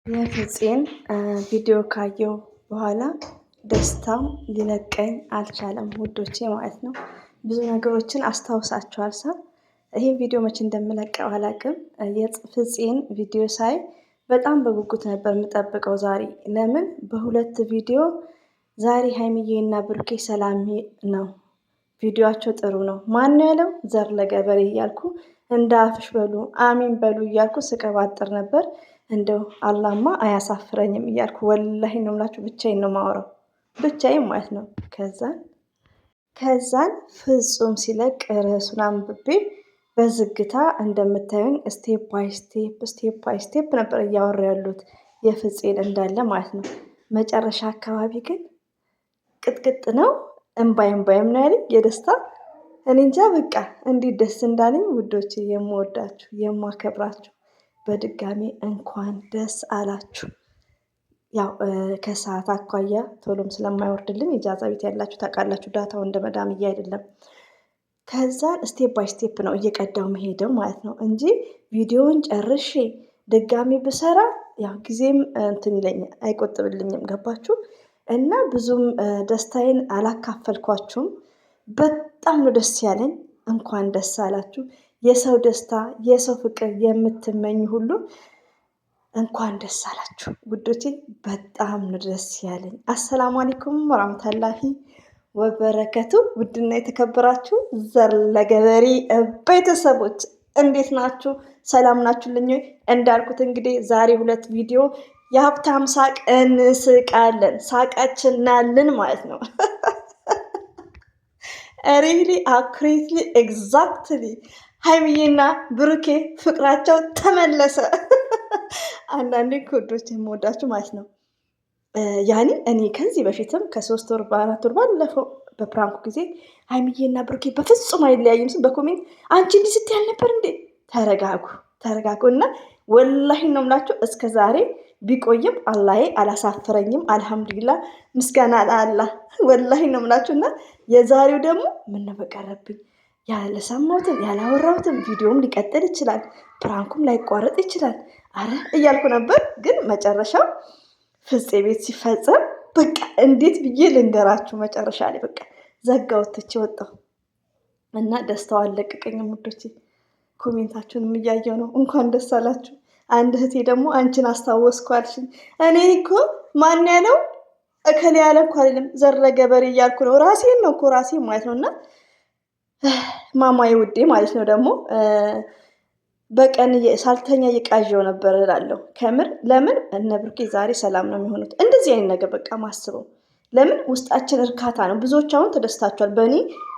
የፍፄን ቪዲዮ ካየው በኋላ ደስታው ሊለቀኝ አልቻለም ውዶቼ ማለት ነው። ብዙ ነገሮችን አስታውሳችኋል ሳ ይሄን ቪዲዮ መቼ እንደምለቀው አላውቅም። የፍፄን ቪዲዮ ሳይ በጣም በጉጉት ነበር የምጠብቀው ዛሬ። ለምን በሁለት ቪዲዮ ዛሬ ሀይሚዬና ብሩኬ ሰላም ነው። ቪዲዮአቸው ጥሩ ነው። ማን ያለው ዘር ለገበሬ እያልኩ እንደ አፍሽ በሉ አሚን በሉ እያልኩ ስቀባጥር ነበር። እንደው አላህማ አያሳፍረኝም እያልኩ ወላሂ ነው የምላችሁ። ብቻዬን ነው የማወራው፣ ብቻዬን ማለት ነው። ከዛን ፍጹም ሲለቅ ርዕሱን አንብቤ በዝግታ እንደምታዩኝ ስቴፕ ባይ ስቴፕ ነበር እያወራ ያሉት የፍፄን እንዳለ ማለት ነው። መጨረሻ አካባቢ ግን ቅጥቅጥ ነው እምባይም ነው ያለኝ የደስታ። እኔ እንጃ በቃ እንዴት ደስ እንዳለኝ ውዶቼ፣ የምወዳችሁ የማከብራችሁ በድጋሚ እንኳን ደስ አላችሁ። ያው ከሰዓት አኳያ ቶሎም ስለማይወርድልኝ ኢጃዛ ቤት ያላችሁ ታውቃላችሁ፣ ዳታው እንደ መዳምዬ አይደለም። ከዛ ስቴፕ ባይ ስቴፕ ነው እየቀዳው መሄደው ማለት ነው እንጂ ቪዲዮውን ጨርሼ ድጋሚ ብሰራ ያው ጊዜም እንትን ይለኛል፣ አይቆጥብልኝም። ገባችሁ? እና ብዙም ደስታዬን አላካፈልኳችሁም። በጣም ነው ደስ ያለኝ። እንኳን ደስ አላችሁ። የሰው ደስታ የሰው ፍቅር የምትመኙ ሁሉ እንኳን ደስ አላችሁ ውዶቼ። በጣም ነው ደስ ያለኝ። አሰላሙ አለይኩም ወራህመቱላሂ ወበረከቱ። ውድና የተከበራችሁ ዘር ለገበሬ ቤተሰቦች እንዴት ናችሁ? ሰላም ናችሁልኝ? እንዳልኩት እንግዲህ ዛሬ ሁለት ቪዲዮ የሀብታም ሳቅ እንስቃለን፣ ሳቃችን ናልን ማለት ነው። ሪሊ አኩሬትሊ ኤግዛክትሊ ሀይሚዬና ብሩኬ ፍቅራቸው ተመለሰ። አንዳንዴ ኮዶች የምወዳችሁ ማለት ነው። ያኔ እኔ ከዚህ በፊትም ከ3 ወር በ4 ወር ባለፈው በፕራንኩ ጊዜ ሀይሚዬና ብሩኬ በፍጹም አይለያዩም ሲል በኮሜንት አንቺ እንዲህ ስትይ አልነበር እንዴ? ተረጋጉ እና ወላሂ ነው የምላችሁ እስከ ዛሬ ቢቆይም አላሄ አላሳፍረኝም። አልሐምዱሊላ ምስጋና ለአላህ። ወላሂ ነው የምላችሁ እና የዛሬው ደግሞ ምን በቀረብኝ ያለሰማሁትን ያላወራሁትን ቪዲዮም ሊቀጥል ይችላል፣ ፕራንኩም ላይቋረጥ ይችላል። አረ እያልኩ ነበር፣ ግን መጨረሻው ፍፄ ቤት ሲፈጸም በቃ እንዴት ብዬ ልንገራችሁ። መጨረሻ ላይ በቃ ዘጋሁት፣ ትቼ ወጣሁ እና ደስታው አልለቀቀኝም ውዶቼ። ኮሜንታችሁንም እያየሁ ነው። እንኳን ደስ አላችሁ። አንድ እህቴ ደግሞ አንቺን አስታወስኩ አልሽኝ። እኔ እኮ ማን ያለው እከሌ ያለ እኮ አይደለም ዘር ለገበሬ እያልኩ ነው። ራሴን ነው እኮ ራሴን ማለት ነው። እና ማማዬ ውዴ ማለት ነው ደግሞ በቀን ሳልተኛ እየቃዠው ነበር እላለሁ። ከምር ለምን እነ ብሩኬ ዛሬ ሰላም ነው የሚሆኑት? እንደዚህ አይነት ነገር በቃ ማስበው ለምን ውስጣችን እርካታ ነው። ብዙዎች አሁን ተደስታችኋል። በእኔ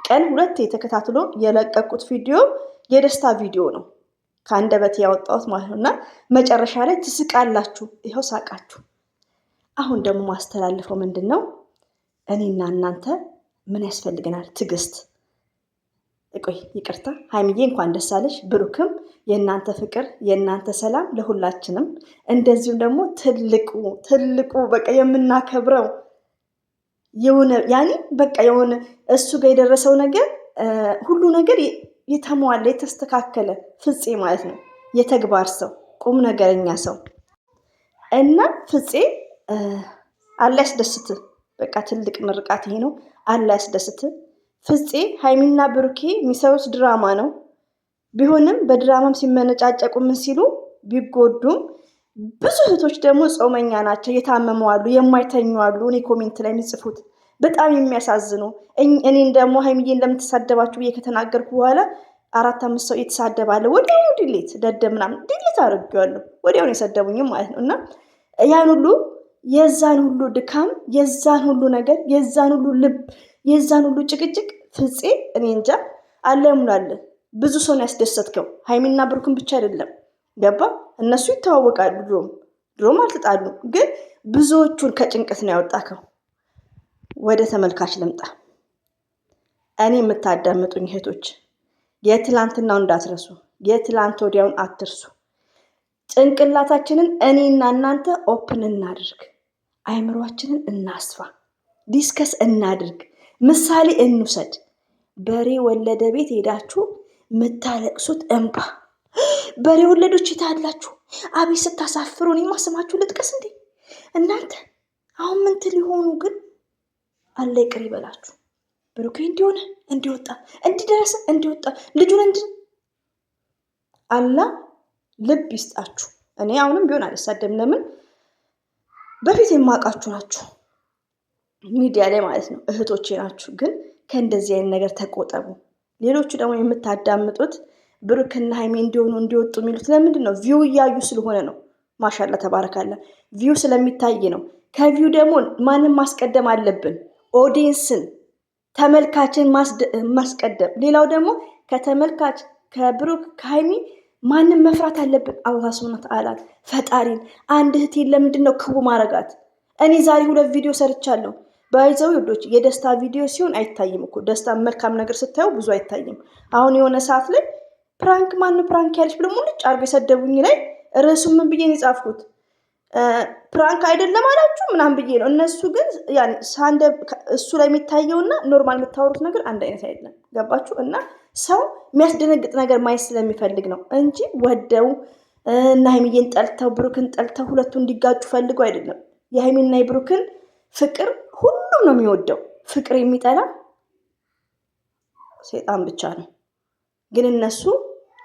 ቀን 2 የተከታትሎ የለቀቁት ቪዲዮ የደስታ ቪዲዮ ነው ከአንደበቴ ያወጣሁት ማለት ነው። እና መጨረሻ ላይ ትስቃላችሁ። ይኸው ሳቃችሁ። አሁን ደግሞ ማስተላልፈው ምንድን ነው? እኔና እናንተ ምን ያስፈልገናል? ትዕግስት። ቆይ ይቅርታ፣ ሀይሚዬ እንኳን ደስ አለሽ። ብሩክም የእናንተ ፍቅር የእናንተ ሰላም ለሁላችንም። እንደዚሁም ደግሞ ትልቁ በቃ የምናከብረው የሆነ ያኔ በቃ የሆነ እሱ ጋር የደረሰው ነገር ሁሉ ነገር የተሟላ የተስተካከለ ፍፄ ማለት ነው። የተግባር ሰው፣ ቁም ነገረኛ ሰው እና ፍፄ አላህ ያስደስት። በቃ ትልቅ ምርቃት ይሄ ነው። አላህ ያስደስት። ፍፄ ሀይሚና ብሩኬ የሚሰሩት ድራማ ነው። ቢሆንም በድራማም ሲመነጫጨቁ ምን ሲሉ ቢጎዱም ብዙ እህቶች ደግሞ ጾመኛ ናቸው። የታመሙ አሉ፣ የማይተኙ አሉ። እኔ ኮሜንት ላይ የሚጽፉት በጣም የሚያሳዝኑ። እኔን ደግሞ ሀይሚዬን ለምትሳደባችሁ ብዬ ከተናገርኩ በኋላ 4-5 ሰው እየተሳደባለ ወዲያውኑ ዲሌት ደደብ ምናምን ዲሌት አድርጌዋለሁ። ወዲያውኑ የሰደቡኝም ማለት ነው። እና ያን ሁሉ የዛን ሁሉ ድካም የዛን ሁሉ ነገር የዛን ሁሉ ልብ የዛን ሁሉ ጭቅጭቅ ፍፄ እኔ እንጃ አለ ሙላለ ብዙ ሰውን ያስደሰትከው። ሀይሚና ብሩክን ብቻ አይደለም ገባ። እነሱ ይተዋወቃሉ፣ ድሮም አልተጣሉ፣ ግን ብዙዎቹን ከጭንቀት ነው ያወጣከው። ወደ ተመልካች ልምጣ። እኔ የምታዳምጡኝ እህቶች የትላንትናው እንዳትረሱ፣ የትላንት ወዲያውን አትርሱ። ጭንቅላታችንን እኔና እናንተ ኦፕን እናድርግ፣ አይምሯችንን እናስፋ፣ ዲስከስ እናድርግ፣ ምሳሌ እንውሰድ። በሬ ወለደ ቤት ሄዳችሁ የምታለቅሱት እንባ በሬ ወለዶች ታላችሁ። አቤት ስታሳፍሩ። እኔማ ስማችሁ ልጥቀስ እንዴ እናንተ? አሁን ምን ሊሆኑ ግን አለ ይቅር ይበላችሁ። ብሩኬ እንዲሆነ እንዲወጣ እንዲደረሰ እንዲወጣ ልጁን አላ ልብ ይስጣችሁ። እኔ አሁንም ቢሆን አልሳደም። ለምን በፊት የማውቃችሁ ናችሁ ሚዲያ ላይ ማለት ነው፣ እህቶቼ ናችሁ። ግን ከእንደዚህ አይነት ነገር ተቆጠቡ። ሌሎቹ ደግሞ የምታዳምጡት ብሩክና ሀይሚ እንዲሆኑ እንዲወጡ የሚሉት ለምንድን ነው? ቪው እያዩ ስለሆነ ነው። ማሻላ ተባረካለ። ቪው ስለሚታይ ነው። ከቪው ደግሞ ማንም ማስቀደም አለብን፣ ኦዲየንስን ተመልካችን ማስቀደም። ሌላው ደግሞ ከተመልካች ከብሩክ ከሀይሚ ማንም መፍራት አለብን? አላህ ሱብሃነሁ ወተዓላ ፈጣሪን። አንድ እህቴን ለምንድን ነው ክቡ ማረጋት? እኔ ዛሬ 2 ቪዲዮ ሰርቻለሁ። ባይዘው ወዶች የደስታ ቪዲዮ ሲሆን አይታይም እኮ ደስታ መልካም ነገር ስታዩ ብዙ አይታይም። አሁን የሆነ ሰዓት ላይ ፕራንክ ማን ፕራንክ ያለች ብሎ ሙልጭ አድርገው የሰደቡኝ ላይ ርዕሱ ምን ብዬ ነው የጻፍኩት? ፕራንክ አይደለም አላችሁ ምናምን ብዬ ነው። እነሱ ግን ያኔ ሳንደ እሱ ላይ የሚታየውና ኖርማል የምታወሩት ነገር አንድ አይነት አይደለም። ገባችሁ? እና ሰው የሚያስደነግጥ ነገር ማየት ስለሚፈልግ ነው እንጂ ወደው እና ሀይሚዬን ጠልተው ብሩክን ጠልተው ሁለቱ እንዲጋጩ ፈልገው አይደለም። የሀይሚና የብሩክን ፍቅር ሁሉም ነው የሚወደው። ፍቅር የሚጠላ ሴጣን ብቻ ነው። ግን እነሱ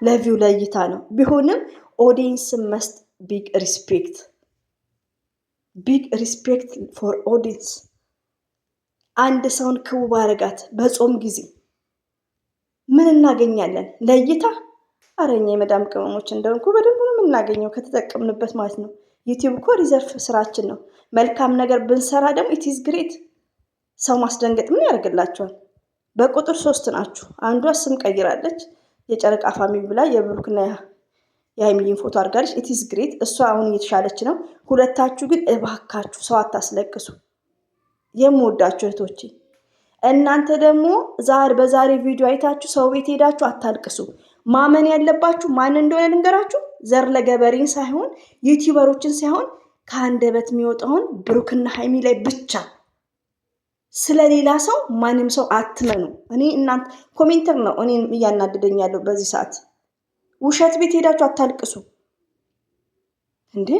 ለቪው ለእይታ ነው። ቢሆንም ኦዲየንስ መስት ቢግ ሪስፔክት ፎር ኦዲየንስ። አንድ ሰውን ክቡ ባረጋት በጾም ጊዜ ምን እናገኛለን? ለእይታ አረኛ የመዳም ቅመሞች እንደሆንኩ በደንብ ነው የምናገኘው ከተጠቀምንበት ማለት ነው። ዩቲዩብ እኮ ሪዘርቭ ስራችን ነው። መልካም ነገር ብንሰራ ደግሞ ኢትዝ ግሬት። ሰው ማስደንገጥ ምን ያደርግላቸዋል? በቁጥር 3 ናችሁ። አንዷ ስም ቀይራለች፣ የጨረቃ ፋሚሊ ብላ የብሩክና የሀይሚዬን ፎቶ አድርጋለች። ኢትዝ ግሬት። እሷ አሁን እየተሻለች ነው። ሁለታችሁ ግን እባካችሁ ሰው አታስለቅሱ። የምወዳችሁ እህቶቼ፣ እናንተ ደግሞ በዛሬ ቪዲዮ አይታችሁ ሰው ቤት ሄዳችሁ አታልቅሱ። ማመን ያለባችሁ ማን እንደሆነ ልንገራችሁ። ዘር ለገበሬን ሳይሆን ዩቲዩበሮችን ሳይሆን ከአንደበት የሚወጣውን ብሩክና ሀይሚ ላይ ብቻ። ስለሌላ ሰው ማንም ሰው አትመኑ። እኔ እናንተ ኮሜንተር ነው እኔ እያናደደኝ ያለው በዚህ ሰዓት። ውሸት ቤት ሄዳችሁ አታልቅሱ እንዴ!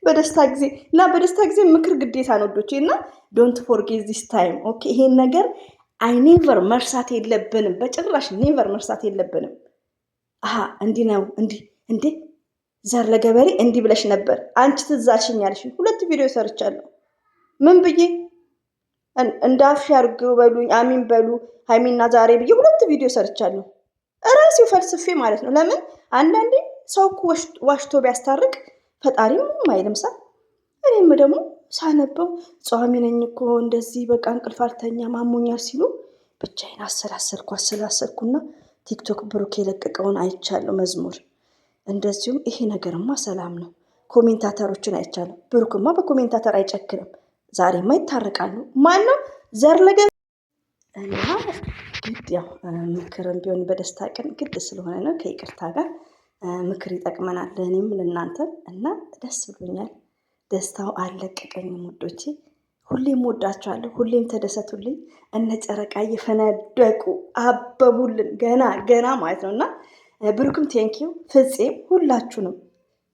በደስታ ጊዜ ምክር ግዴታ ነው ወዶቼ። እና ዶንት ፎርጌት ዚስ ታይም ኦኬ። ይሄን ነገር ኔቨር መርሳት የለብንም፣ በጭራሽ ኔቨር መርሳት የለብንም። እንዲህ ነው እንዴ ዘር ለገበሬ እንዲህ ብለሽ ነበር አንቺ ትዛሽኝ ያልሽ 2 ቪዲዮ ሰርቻለሁ። ምን ብዬ እንዳፍሽ ያርገው በሉኝ፣ አሚን በሉ ሀይሚና ዛሬ ብዬ 2 ቪዲዮ ሰርቻለሁ። እራሴው ፈልስፌ ማለት ነው። ለምን አንዳንዴ ሰው እኮ ዋሽቶ ቢያስታርቅ ፈጣሪም ምንም አይልምሳ። እኔም ደግሞ ሳነበው ጸዋሚ ነኝ እኮ እንደዚህ በቃ እንቅልፍ አልተኛም አሞኛል ሲሉ ብቻዬን አሰላሰልኩና ቲክቶክ ብሩክ የለቀቀውን አይቻለሁ መዝሙር። እንደዚሁም ይሄ ነገርማ ሰላም ነው። ኮሜንታተሮችን አይቻለሁ። ብሩክማ በኮሜንታተር አይጨክንም። ዛሬማ ይታረቃሉ። ማነው ዘር ለገ እና ግድ ያው ምክርም ቢሆን በደስታ ቀን ግድ ስለሆነ ነው። ከይቅርታ ጋር ምክር ይጠቅመናል ለእኔም ለእናንተ እና ደስ ብሎኛል። ደስታው አልለቀቀኝም ውዶቼ። ሁሌም ወዳችኋለሁ። ሁሌም ተደሰቱልኝ። እነ ጨረቃ እየፈነደቁ አበቡልን ገና ማለት ነው። እና ብሩክም ቴንኪው፣ ፍፄም ሁላችሁንም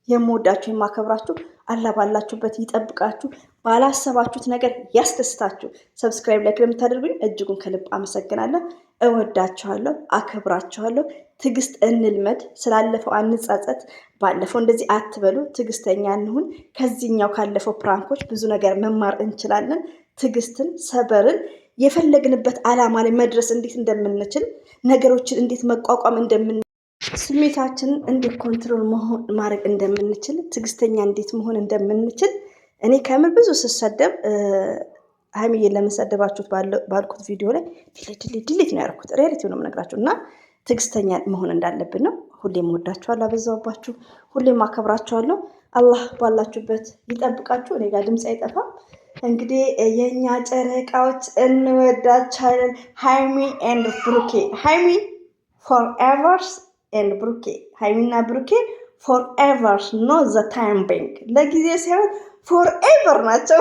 የምወዳችሁ የማከብራችሁ አላህ ባላችሁበት ይጠብቃችሁ፣ ባላሰባችሁት ነገር ያስደስታችሁ። ሰብስክራይብ ላይክ ለምታደርጉኝ እጅጉን ከልብ አመሰግናለሁ። እወዳችኋለሁ፣ አከብራችኋለሁ። ትዕግስት እንልመድ፣ ስላለፈው አንጻጸት። ባለፈው እንደዚህ አትበሉ፣ ትዕግስተኛ እንሁን። ከዚህኛው ካለፈው ፕራንኮች ብዙ ነገር መማር እንችላለን። ትዕግስትን፣ ሰበርን፣ የፈለግንበት ዓላማ ላይ መድረስ እንዴት እንደምንችል፣ ነገሮችን እንዴት መቋቋም እንደምን ስሜታችንን እንዴት ኮንትሮል ማድረግ እንደምንችል፣ ትዕግስተኛ እንዴት መሆን እንደምንችል እኔ ከምር ብዙ ስሰደብ ሀይሚዬን ለመሰደባችሁት ባልኩት ቪዲዮ ላይ ድሌት ነው ያደረኩት። ሪያሊቲው ነው የምነግራችሁ እና ትዕግስተኛ መሆን እንዳለብን ነው። ሁሌም ወዳችኋለሁ፣ አበዛውባችሁ። ሁሌም አከብራችኋለሁ። አላህ ባላችሁበት ይጠብቃችሁ። እኔ ጋር ድምፅ አይጠፋም። እንግዲህ የእኛ ጨረቃዎች እንወዳችኋለን። ሀይሚ ኤንድ ብሩኬ፣ ሀይሚ ፎርኤቨርስ ኤንድ ብሩኬ፣ ሀይሚና ብሩኬ ፎርኤቨር ኖ ዘ ታይም ባንክ፣ ለጊዜ ሳይሆን ፎርኤቨር ናቸው።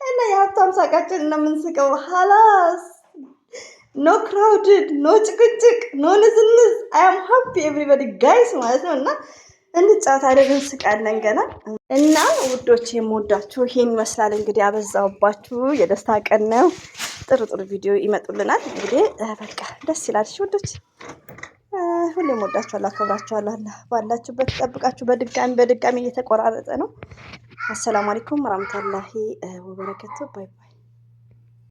እና የሀብታም ሳቃችን እንደምንስቀው ሀላስ ኖ ክራውድድ፣ ኖ ጭቅጭቅ፣ ኖ ንዝንዝ። አያም ሀፒ ኤቭሪበዲ ጋይስ ማለት ነው። እና እንጫወታለን፣ እንስቃለን ገና እና ውዶች የምወዳችሁ ይሄን ይመስላል። እንግዲህ አበዛውባችሁ፣ የደስታ ቀን ነው። ጥሩ ጥሩ ቪዲዮ ይመጡልናል። እንግዲህ በቃ ደስ ይላል። እሺ ውዶች ሁሌም ወዳችኋለሁ፣ አከብራችኋለሁ። አላህ ባላችሁበት ጠብቃችሁ። በድጋሚ እየተቆራረጠ ነው። አሰላሙ አለይኩም ወራህመቱላሂ ወበረከቱ። ባይ ባይ።